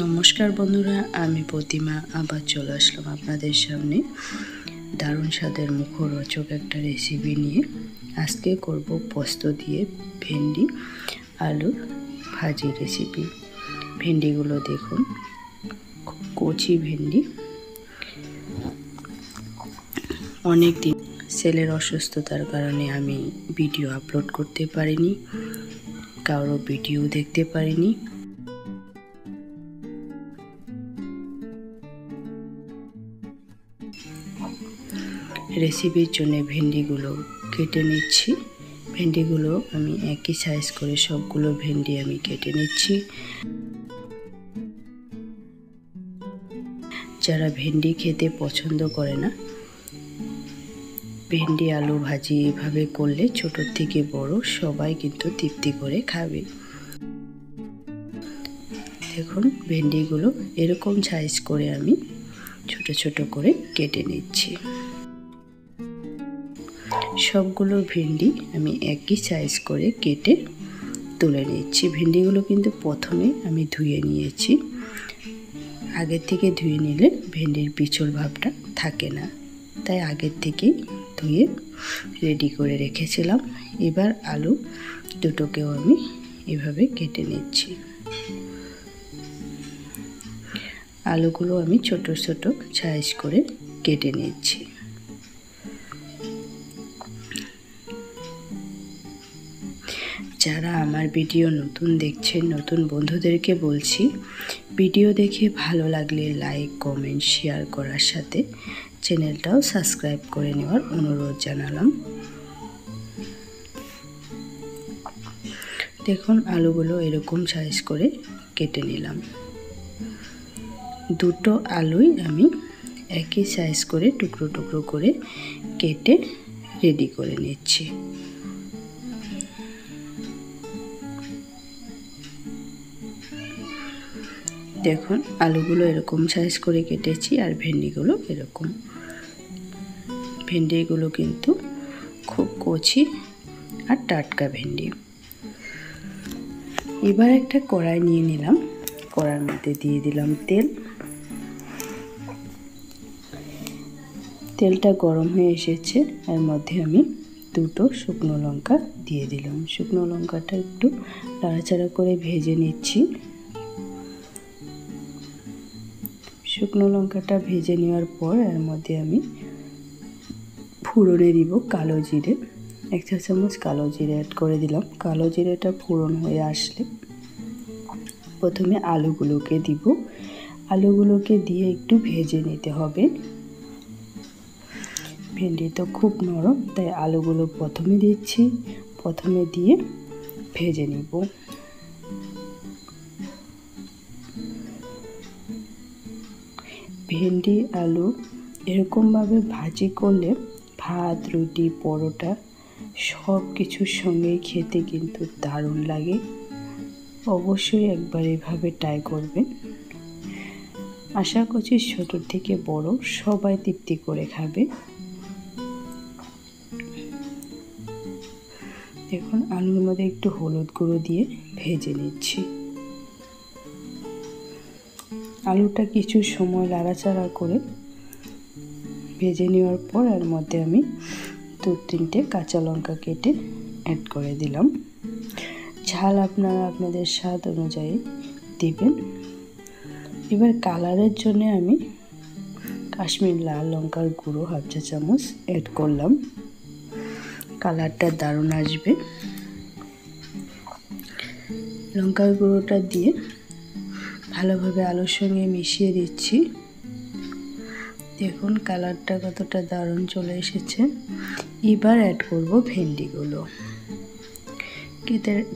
নমস্কার বন্ধুরা, আমি প্রতিমা আবার চলে আসলাম আপনাদের সামনে দারুণ স্বাদের মুখরোচক একটা রেসিপি নিয়ে। আজকে করব পোস্ত দিয়ে ভেন্ডি আলুর ভাজি রেসিপি। ভেন্ডিগুলো দেখুন, খুব কচি ভেন্ডি। অনেক দিন ছেলের অসুস্থতার কারণে আমি ভিডিও আপলোড করতে পারিনি, কারো ভিডিও দেখতে পারিনি। রেসিপির জন্য ভেন্ডিগুলো কেটে নিচ্ছি। ভেন্ডিগুলো আমি একই সাইজ করে সবগুলো ভেন্ডি আমি কেটে নিচ্ছি। যারা ভেন্ডি খেতে পছন্দ করে না, ভেন্ডি আলু ভাজি এভাবে করলে ছোট থেকে বড় সবাই কিন্তু তৃপ্তি করে খাবে। দেখুন, ভেন্ডিগুলো এরকম সাইজ করে আমি ছোট ছোট করে কেটে নিচ্ছি। সবগুলো ভেন্ডি আমি একই সাইজ করে কেটে তুলে নিচ্ছি। ভেন্ডিগুলো কিন্তু প্রথমে আমি ধুয়ে নিয়েছি। আগের থেকে ধুয়ে নিলে ভেন্ডির পিছল ভাবটা থাকে না, তাই আগের থেকেই ধুয়ে রেডি করে রেখেছিলাম। এবার আলু দুটোকেও আমি এভাবে কেটে নিচ্ছি। আলুগুলো আমি ছোট ছোট সাইজ করে কেটে নিচ্ছি। যারা আমার ভিডিও নতুন দেখছেন, নতুন বন্ধুদেরকে বলছি, ভিডিও দেখে ভালো লাগলে লাইক, কমেন্ট, শেয়ার করার সাথে চ্যানেলটাও সাবস্ক্রাইব করে নেওয়ার অনুরোধ জানালাম। দেখুন, আলুগুলো এরকম সাইজ করে কেটে নিলাম। দুটো আলুই আমি একই সাইজ করে টুকরো টুকরো করে কেটে রেডি করে নিচ্ছি। দেখুন, আলুগুলো এরকম সাইজ করে কেটেছি আর ভেন্ডিগুলো এরকম। ভেন্ডিগুলো কিন্তু খুব কচি আর টাটকা ভেন্ডি। এবার একটা কড়াই নিয়ে নিলাম। কড়াইয়ের মধ্যে দিয়ে দিলাম তেল। তেলটা গরম হয়ে এসেছে, এর মধ্যে আমি দুটো শুকনো লঙ্কা দিয়ে দিলাম। শুকনো লঙ্কাটা একটু নাড়াচাড়া করে ভেজে নিচ্ছি। শুকনো লঙ্কাটা ভেজে নেওয়ার পর এর মধ্যে আমি ফোড়নে দিব কালো জিরে। 1 চা চামচ কালো জিরে অ্যাড করে দিলাম। কালো জিরেটা ফোড়ন হয়ে আসলে প্রথমে আলুগুলোকে দিব। আলুগুলোকে দিয়ে একটু ভেজে নিতে হবে। ভেন্ডি তো খুব নরম, তাই আলুগুলো প্রথমে দিচ্ছি। প্রথমে দিয়ে ভেজে নিব। ভেন্ডি আলু এরকমভাবে ভাজি করলে ভাত, রুটি, পরোটা সব কিছুর সঙ্গেই খেতে কিন্তু দারুণ লাগে। অবশ্যই একবার এভাবে ট্রাই করবেন। আশা করছি ছোট থেকে বড় সবাই তৃপ্তি করে খাবে। দেখুন, আলুর মধ্যে একটু হলুদ গুঁড়ো দিয়ে ভেজে নিচ্ছি। আলুটা কিছু সময় নাড়াচাড়া করে ভেজে নেওয়ার পর এর মধ্যে আমি 2-3টে কাঁচা লঙ্কা কেটে অ্যাড করে দিলাম। ঝাল আপনারা আপনাদের স্বাদ অনুযায়ী দিবেন। এবার কালারের জন্য আমি কাশ্মীর লাল লঙ্কার গুঁড়ো 1/2 চা চামচ অ্যাড করলাম। কালারটা দারুণ আসবে। লঙ্কার গুঁড়োটা দিয়ে ভালোভাবে আলুর সঙ্গে মিশিয়ে দিচ্ছি। দেখুন, কালারটা কতটা দারুণ চলে এসেছে। এবার অ্যাড করব ভেন্ডিগুলো।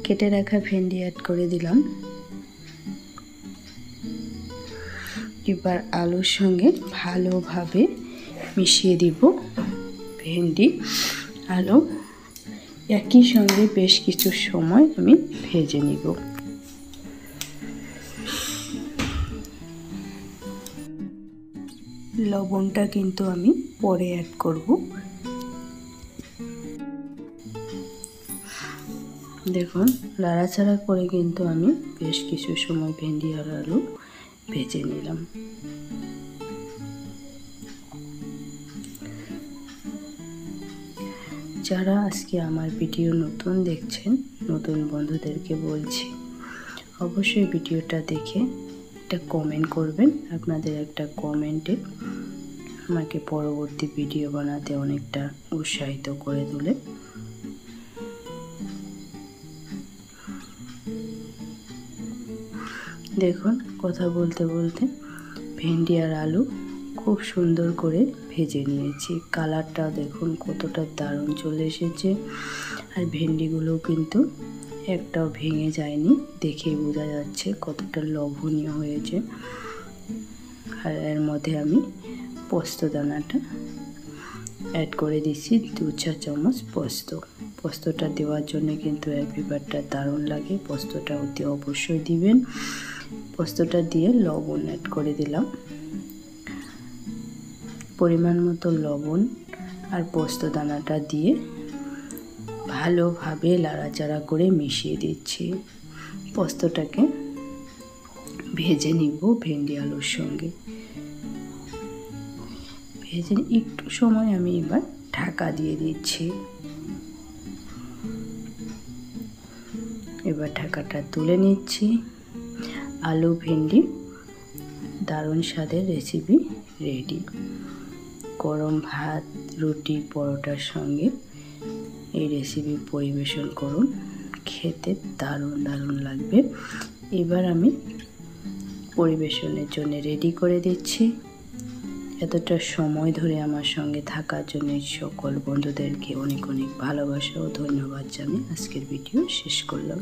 কেটে রাখা ভেন্ডি অ্যাড করে দিলাম। এবার আলুর সঙ্গে ভালোভাবে মিশিয়ে দিব ভেন্ডি আলু। একই সঙ্গে বেশ কিছু সময় আমি ভেজে নিব। লবণটা কিন্তু আমি পরে অ্যাড করব। দেখুন নাড়াচাড়া করে কিন্তু আমি বেশ কিছু সময় ভেন্ডি আর আলু ভেজে নিলাম। যারা আজকে আমার ভিডিও নতুন দেখছেন, নতুন বন্ধুদেরকে বলছি অবশ্যই ভিডিওটা দেখে একটা কমেন্ট করবেন। আপনাদের একটা কমেন্টে আমাকে পরবর্তী ভিডিও বানাতে অনেকটা উৎসাহিত করে তোলে। দেখুন কথা বলতে বলতে ভেন্ডি আর আলু খুব সুন্দর করে ভেজে নিয়েছি। কালারটা দেখুন কতটা দারুণ চলে এসেছে, আর ভেন্ডিগুলো কিন্তু একটাও ভেঙে যায়নি, দেখেই বোঝা যাচ্ছে কতটা লোভনীয় হয়েছে। আর এর মধ্যে আমি পোস্ত দানাটা অ্যাড করে দিচ্ছি 2-4 চামচ পোস্তটা দেওয়ার জন্য কিন্তু এর ফ্লেভারটা দারুণ লাগে। পোস্তটা অতি অবশ্যই দিবেন। পোস্তটা দিয়ে লবণ অ্যাড করে দিলাম, পরিমাণ মতো লবণ আর পোস্ত দানাটা দিয়ে ভালোভাবে নাড়াচাড়া করে মিশিয়ে দিচ্ছি। পোস্তটাকে ভেজে নিব ভেন্ডি আলুর সঙ্গে। ভেজে একটু সময় আমি এবার ঢাকা দিয়ে দিচ্ছি। এবার ঢাকাটা তুলে নিচ্ছি। আলু ভেন্ডি দারুণ স্বাদের রেসিপি রেডি। গরম ভাত, রুটি, পরোটার সঙ্গে এই রেসিপি পরিবেশন করুন, খেতে দারুণ দারুণ লাগবে। এবার আমি পরিবেশনের জন্য রেডি করে দিচ্ছি। এতটা সময় ধরে আমার সঙ্গে থাকার জন্য সকল বন্ধুদেরকে অনেক অনেক ভালোবাসা ও ধন্যবাদ জানিয়ে আজকের ভিডিও শেষ করলাম।